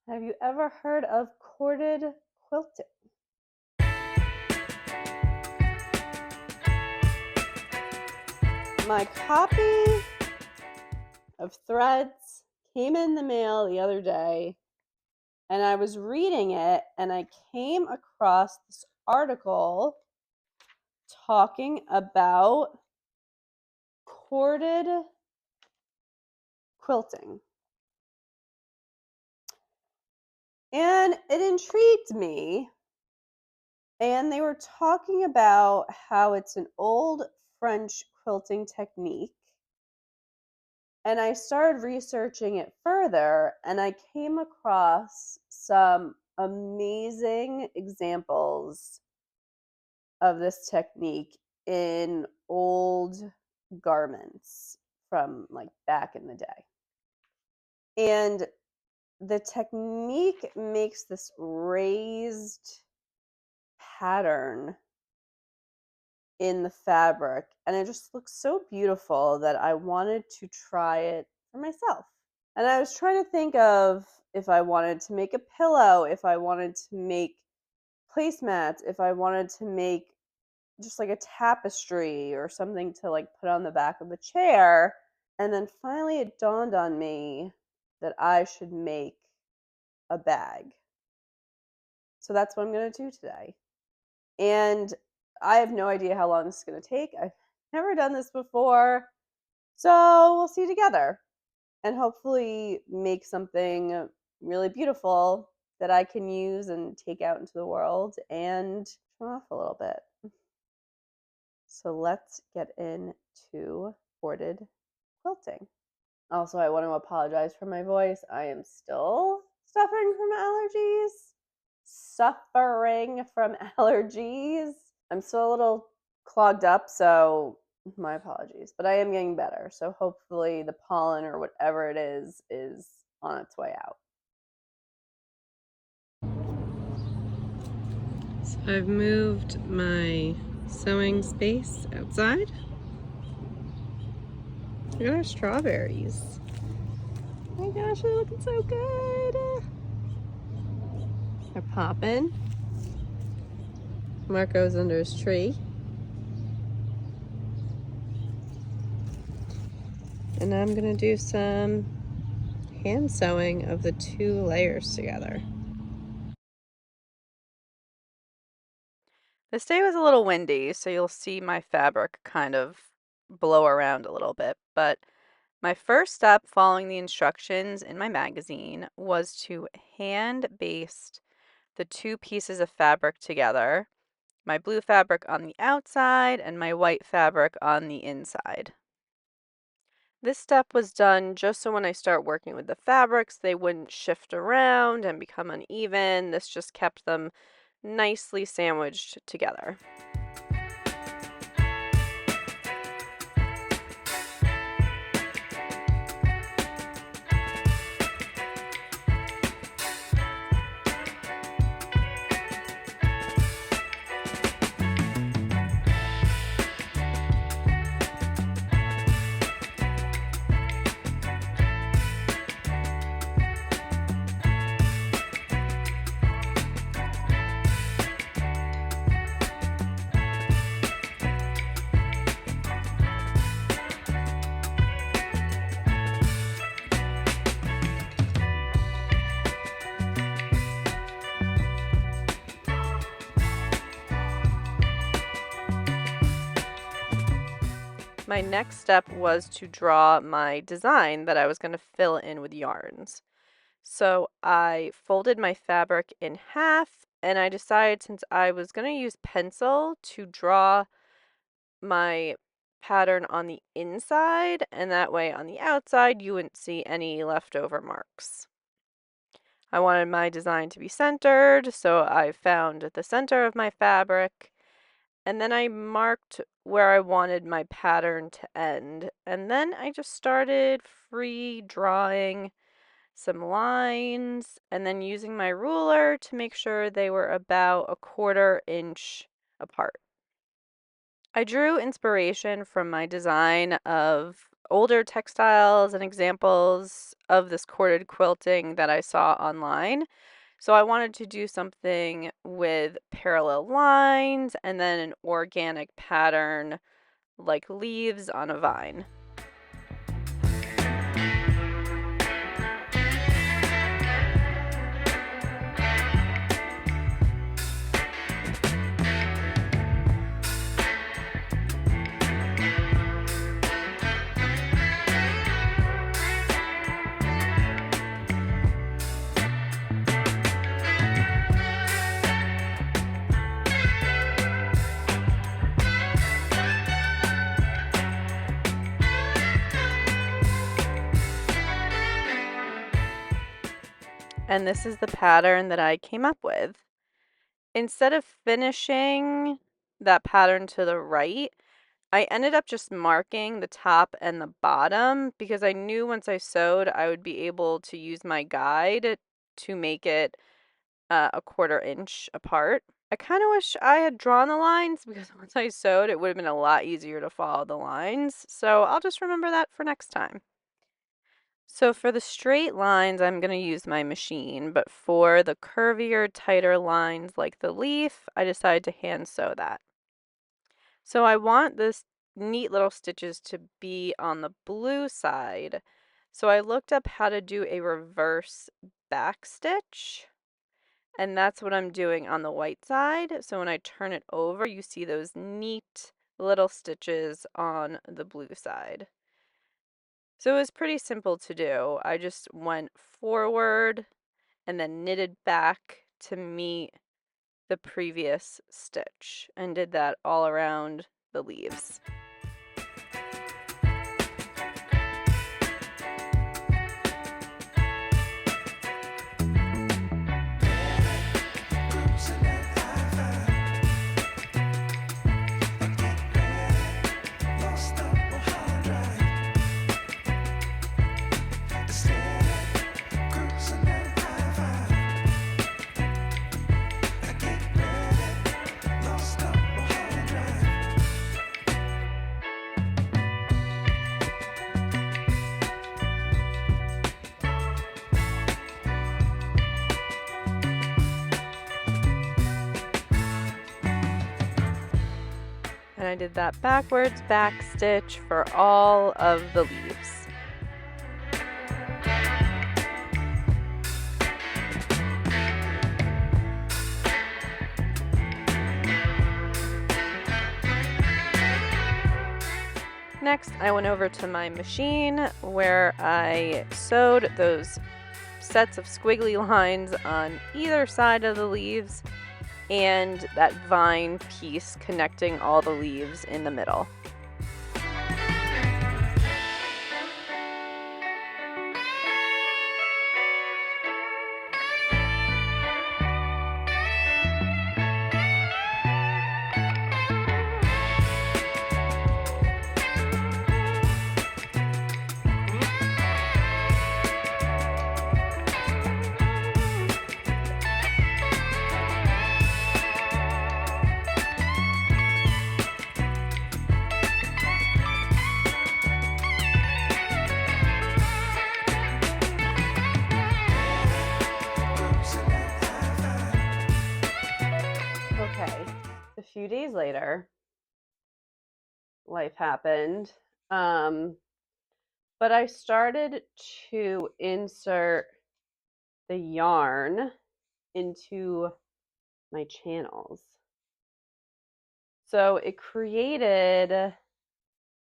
Have you ever heard of corded quilting? My copy of Threads came in the mail the other day, and I was reading it, and I came across this article talking about corded quilting. And it intrigued me. And they were talking about how it's an old French quilting technique. And I started researching it further, and I came across some amazing examples of this technique in old garments from like back in the day. And the technique makes this raised pattern in the fabric, and it just looks so beautiful that I wanted to try it for myself. And I was trying to think of if I wanted to make a pillow, if I wanted to make placemats, if I wanted to make just like a tapestry or something to like put on the back of a chair. And then finally it dawned on me that I should make a bag. So that's what I'm going to do today. And I have no idea how long this is going to take. I've never done this before. So we'll see together and hopefully make something really beautiful that I can use and take out into the world and show off a little bit. So let's get into corded quilting. Also, I want to apologize for my voice. I am still suffering from allergies. I'm still a little clogged up, so my apologies. But I am getting better. So hopefully the pollen or whatever it is on its way out. So I've moved my sewing space outside. Look at our strawberries. Oh my gosh, they're looking so good. They're popping. Marco's under his tree. And I'm gonna do some hand sewing of the two layers together. This day was a little windy, so you'll see my fabric kind of blow around a little bit, but my first step following the instructions in my magazine was to hand baste the two pieces of fabric together, my blue fabric on the outside and my white fabric on the inside. This step was done just so when I start working with the fabrics, they wouldn't shift around and become uneven. This just kept them nicely sandwiched together. My next step was to draw my design that I was going to fill in with yarns. So I folded my fabric in half, and I decided since I was going to use pencil to draw my pattern on the inside, and that way on the outside you wouldn't see any leftover marks. I wanted my design to be centered, so I found the center of my fabric, and then I marked where I wanted my pattern to end. And then I just started free drawing some lines and then using my ruler to make sure they were about 1/4 inch apart. I drew inspiration from my design of older textiles and examples of this corded quilting that I saw online. So I wanted to do something with parallel lines and then an organic pattern like leaves on a vine. And this is the pattern that I came up with. Instead of finishing that pattern to the right, I ended up just marking the top and the bottom because I knew once I sewed I would be able to use my guide to make it a 1/4 inch apart. I kind of wish I had drawn the lines because once I sewed it would have been a lot easier to follow the lines. So I'll just remember that for next time. So for the straight lines, I'm going to use my machine, but for the curvier, tighter lines like the leaf, I decided to hand sew that. So I want this neat little stitches to be on the blue side. So I looked up how to do a reverse back stitch, and that's what I'm doing on the white side. So when I turn it over, you see those neat little stitches on the blue side. So it was pretty simple to do. I just went forward and then knitted back to meet the previous stitch and did that all around the leaves. And I did that backwards back stitch for all of the leaves. Next, I went over to my machine where I sewed those sets of squiggly lines on either side of the leaves and that vine piece connecting all the leaves in the middle. Okay, a few days later, life happened. But I started to insert the yarn into my channels. So it created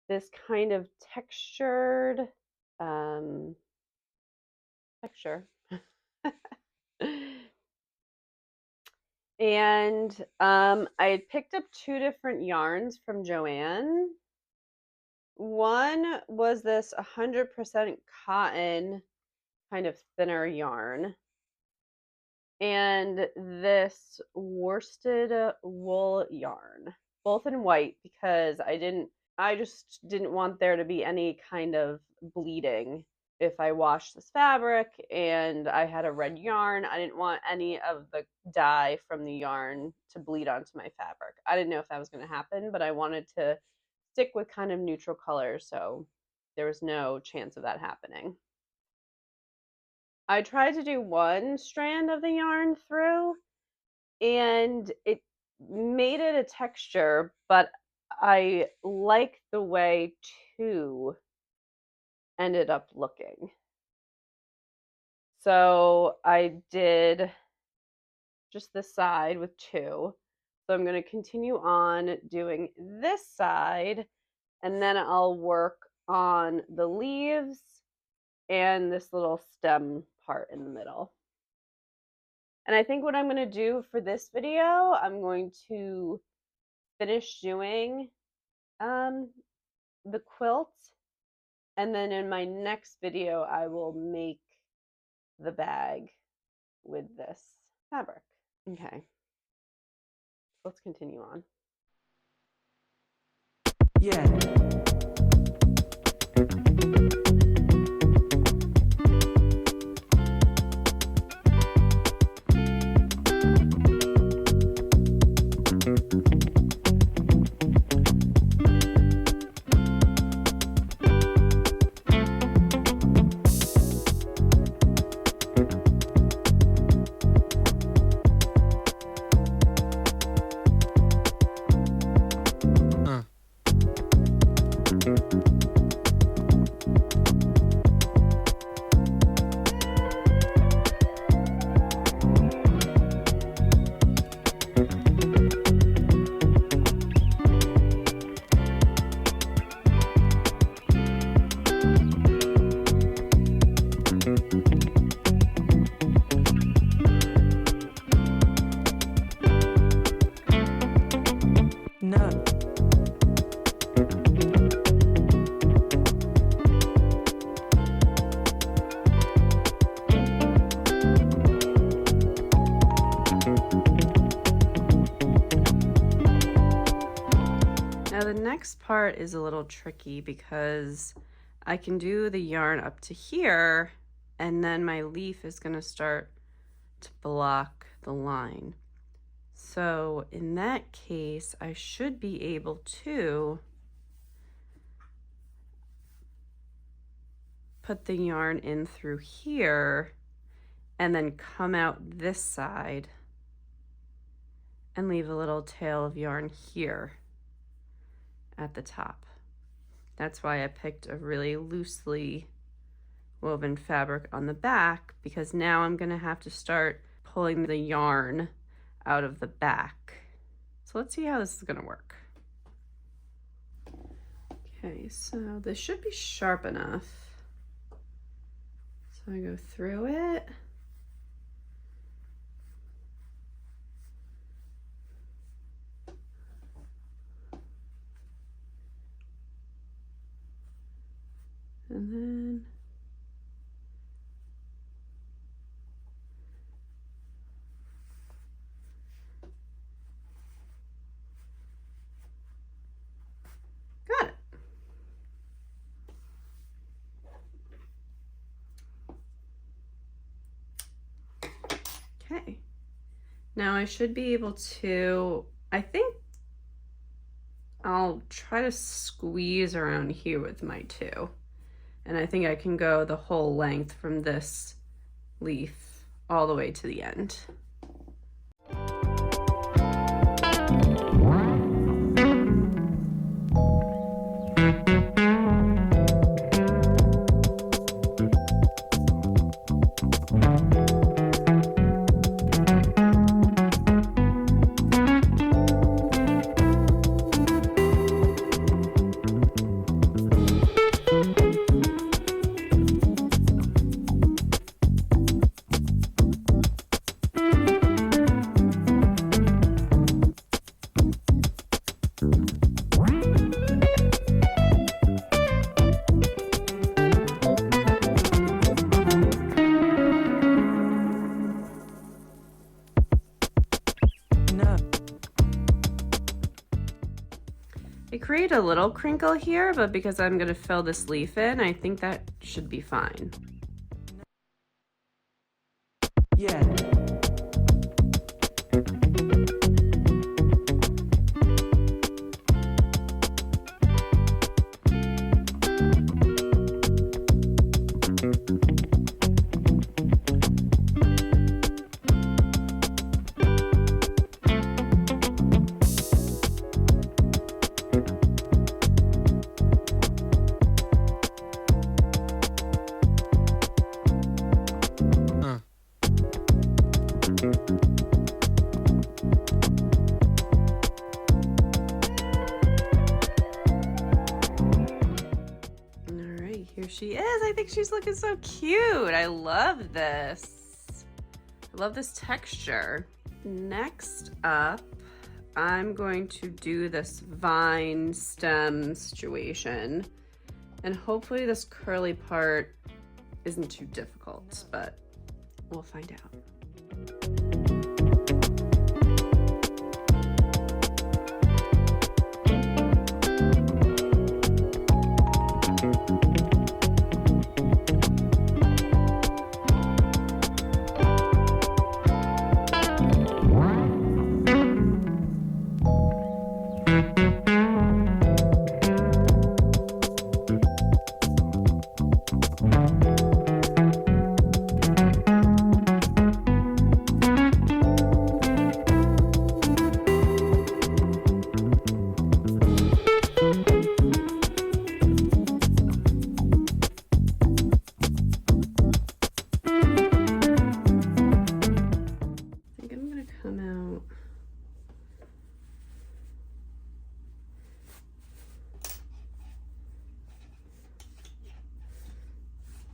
this kind of textured texture. And I had picked up two different yarns from Joanne. One was this 100% cotton kind of thinner yarn, and this worsted wool yarn, both in white because I just didn't want there to be any kind of bleeding if I washed this fabric and I had a red yarn. I didn't want any of the dye from the yarn to bleed onto my fabric. I didn't know if that was going to happen, but I wanted to stick with kind of neutral colors, so there was no chance of that happening. I tried to do one strand of the yarn through, and it made it a texture, but I like the way two ended up looking. So I did just this side with two. So I'm going to continue on doing this side, and then I'll work on the leaves and this little stem part in the middle. And I think what I'm going to do for this video, I'm going to finish doing the quilt, and then in my next video I will make the bag with this fabric. Okay, let's continue on. Yeah. No. Now the next part is a little tricky because I can do the yarn up to here and then my leaf is going to start to block the line. So in that case, I should be able to put the yarn in through here and then come out this side and leave a little tail of yarn here at the top. That's why I picked a really loosely woven fabric on the back, because now I'm going to have to start pulling the yarn out of the back. So let's see how this is going to work. Okay, so this should be sharp enough. So I go through it. And then got it. Okay. Now I should be able to, I think I'll try to squeeze around here with my two. And I think I can go the whole length from this leaf all the way to the end. I create a little crinkle here, but because I'm going to fill this leaf in, I think that should be fine. Yeah. Alright, here she is. I think she's looking so cute. I love this. I love this texture. Next up, I'm going to do this vine stem situation. And hopefully this curly part isn't too difficult, but we'll find out.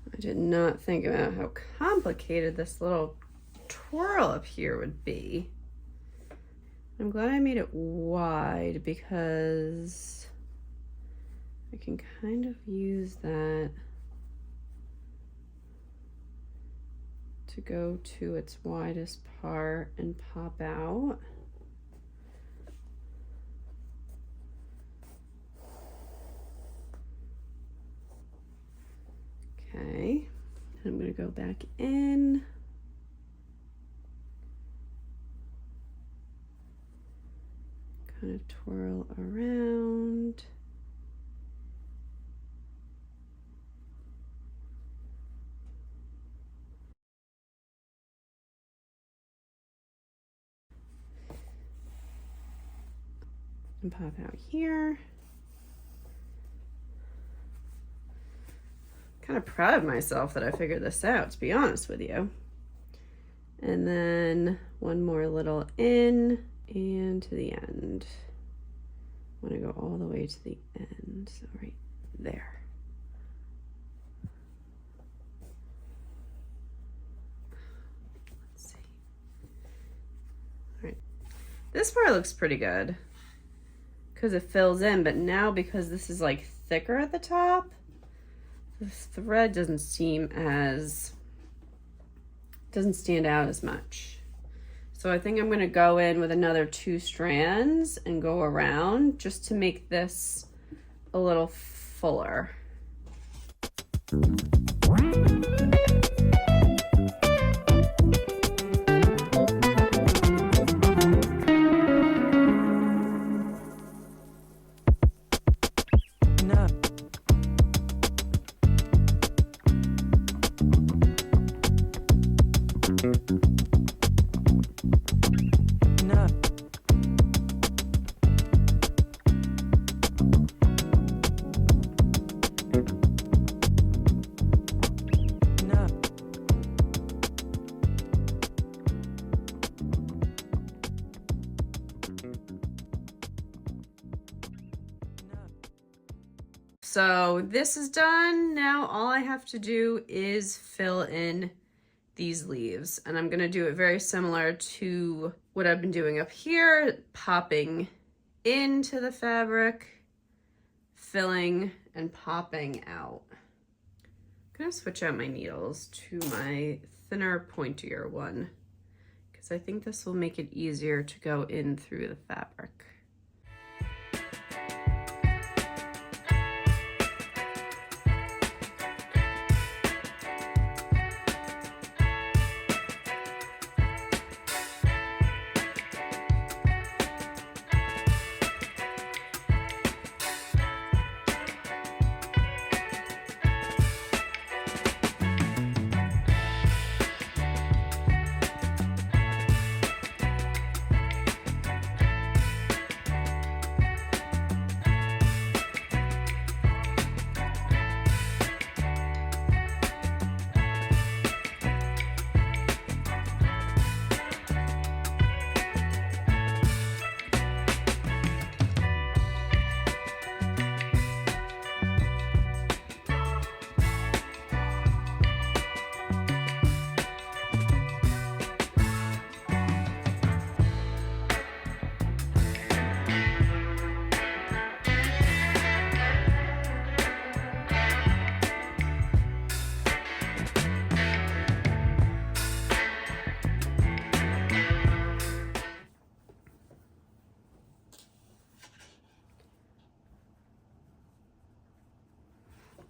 I did not think about how complicated this little twirl up here would be. I'm glad I made it wide because I can kind of use that to go to its widest part and pop out. Okay, I'm going to go back in. Kind of twirl around. And pop out here. Kind of proud of myself that I figured this out, to be honest with you. And then one more little in and to the end. I want to go all the way to the end, so right there. Let's see. All right, this part looks pretty good because it fills in, but now because this is like thicker at the top, the thread doesn't stand out as much. So I think I'm going to go in with another 2 strands and go around just to make this a little fuller. So this is done. Now all I have to do is fill in these leaves, and I'm gonna do it very similar to what I've been doing up here, popping into the fabric, filling and popping out. I'm gonna switch out my needles to my thinner, pointier one, because I think this will make it easier to go in through the fabric.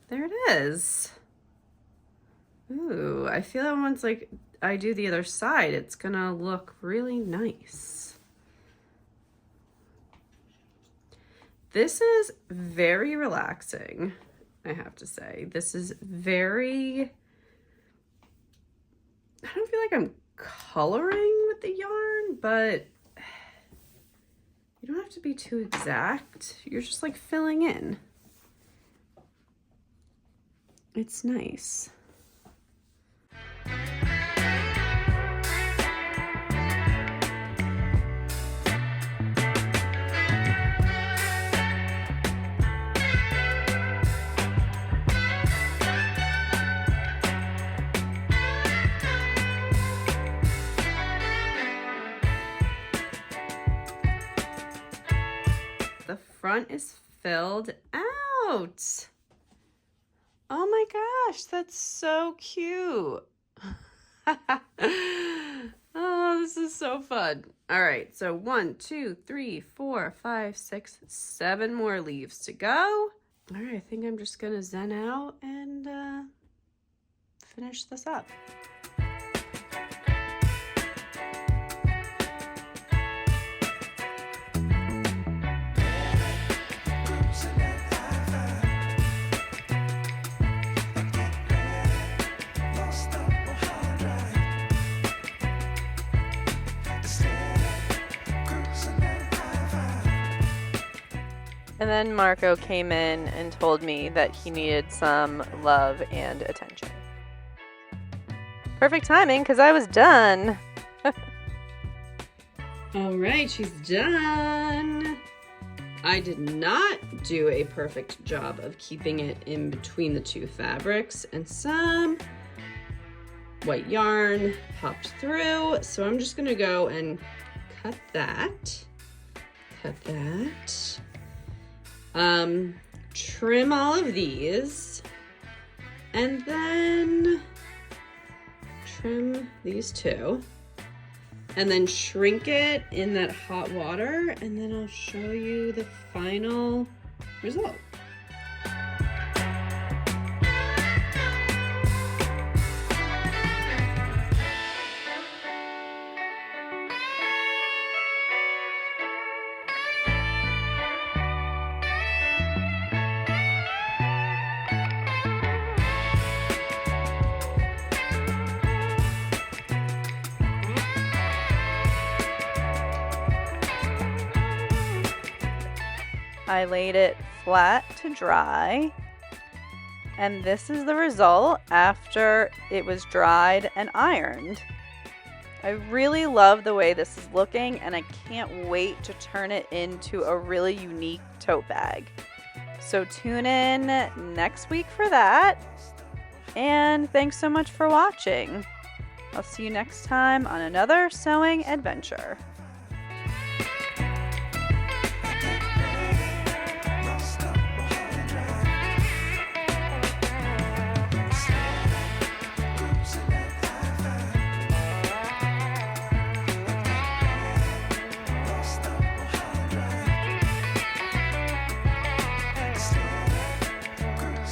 there it is. Ooh, I feel that once like I do the other side, it's gonna look really nice. This is very relaxing, I have to say. This is very, I don't feel like I'm coloring with the yarn, but you don't have to be too exact. You're just like filling in. It's nice. The front is filled out. Oh my gosh, that's so cute. Oh, this is so fun. All right, so 1, 2, 3, 4, 5, 6, 7 more leaves to go. All right, I think I'm just gonna zen out and finish this up. And then Marco came in and told me that he needed some love and attention. Perfect timing, because I was done. All right, she's done. I did not do a perfect job of keeping it in between the two fabrics, and some white yarn popped through. So I'm just gonna go and cut that. Trim all of these, and then trim these two, and then shrink it in that hot water, and then I'll show you the final result. I laid it flat to dry, and this is the result after it was dried and ironed. I really love the way this is looking, and I can't wait to turn it into a really unique tote bag. So tune in next week for that, and thanks so much for watching. I'll see you next time on another sewing adventure.